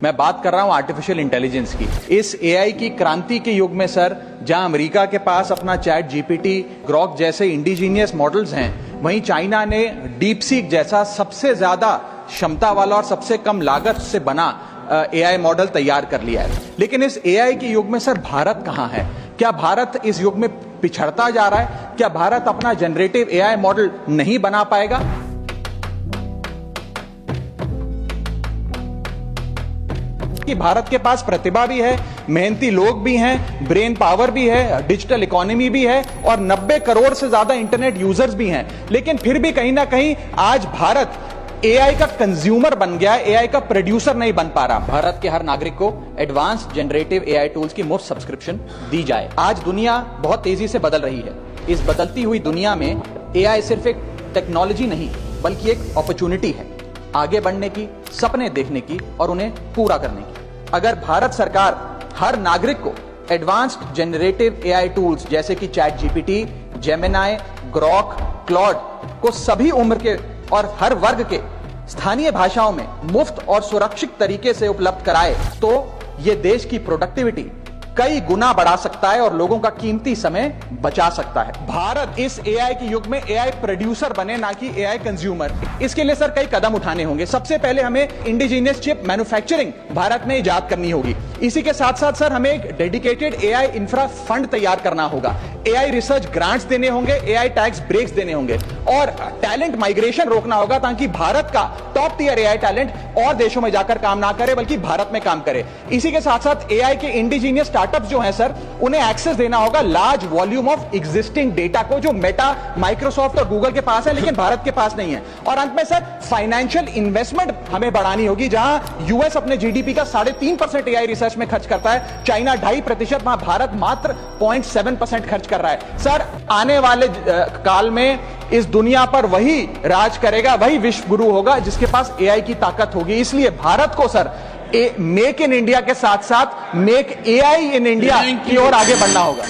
मैं बात कर रहा हूं आर्टिफिशियल इंटेलिजेंस की। इस एआई की क्रांति के युग में सर, जहां अमेरिका के पास अपना चैट जीपीटी, ग्रॉक जैसे इंडिजीनियस मॉडल्स हैं, वहीं चाइना ने डीप सीक जैसा सबसे ज्यादा क्षमता वाला और सबसे कम लागत से बना एआई मॉडल तैयार कर लिया है। लेकिन इस एआई के युग में सर भारत कहां है? क्या भारत इस युग में पिछड़ता जा रहा है? क्या भारत अपना जनरेटिव एआई मॉडल नहीं बना पाएगा? कि भारत के पास प्रतिभा भी है, मेहनती लोग भी हैं, ब्रेन पावर भी है, डिजिटल इकोनॉमी भी है और 90 करोड़ से ज्यादा इंटरनेट यूजर्स भी हैं। लेकिन फिर भी कहीं ना कहीं आज भारत एआई का कंज्यूमर बन गया है, एआई का प्रोड्यूसर नहीं बन पा रहा। भारत के हर नागरिक को एडवांस जनरेटिव एआई टूल्स की मुफ्त सब्सक्रिप्शन दी जाए। आज दुनिया बहुत तेजी से बदल रही है। इस बदलती हुई दुनिया में एआई सिर्फ एक टेक्नोलॉजी नहीं बल्कि एक अपॉर्चुनिटी है, आगे बढ़ने की, सपने देखने की और उन्हें पूरा करने की। अगर भारत सरकार हर नागरिक को एडवांस्ड जनरेटिव एआई टूल्स जैसे कि chat GPT, Gemini, Grok, Claude को सभी उम्र के और हर वर्ग के स्थानीय भाषाओं में मुफ्त और सुरक्षित तरीके से उपलब्ध कराए तो यह देश की प्रोडक्टिविटी कई गुना बढ़ा सकता है और लोगों का कीमती समय बचा सकता है। भारत इस एआई के युग में एआई प्रोड्यूसर बने, ना कि एआई कंज्यूमर। इसके लिए सर कई कदम उठाने होंगे। सबसे पहले हमें इंडिजीनियस चिप मैन्युफैक्चरिंग भारत में इजाद करनी होगी। इसी के साथ साथ सर हमें एक डेडिकेटेड एआई इंफ्रा फंड तैयार करना होगा। एआई रिसर्च ग्रांट्स देने होंगे, एआई टैक्स ब्रेक्स देने होंगे और टैलेंट माइग्रेशन रोकना होगा ताकि भारत का टॉप टियर एआई टैलेंट और देशों में जाकर काम ना करे बल्कि भारत में काम करे। इसी के साथ साथ एआई के इंडिजीनियस स्टार्टअप्स जो हैं सर, उन्हें एक्सेस देना होगा large volume of existing data को, जो मेटा, माइक्रोसॉफ्ट और गूगल के पास है लेकिन भारत के पास नहीं है। और अंत में सर फाइनेंशियल इन्वेस्टमेंट हमें बढ़ानी होगी। जहां यूएस अपने जीडीपी का 3.5% एआई रिसर्च में खर्च करता है, चाइना 2.5%, वहां भारत मात्र 0.7% खर्च कर रहा है। सर आने वाले काल में इस दुनिया पर वही राज करेगा, वही विश्व गुरु होगा जिसके पास एआई की ताकत होगी। इसलिए भारत को सर मेक इन इंडिया के साथ साथ मेक एआई इन इंडिया की ओर आगे बढ़ना होगा।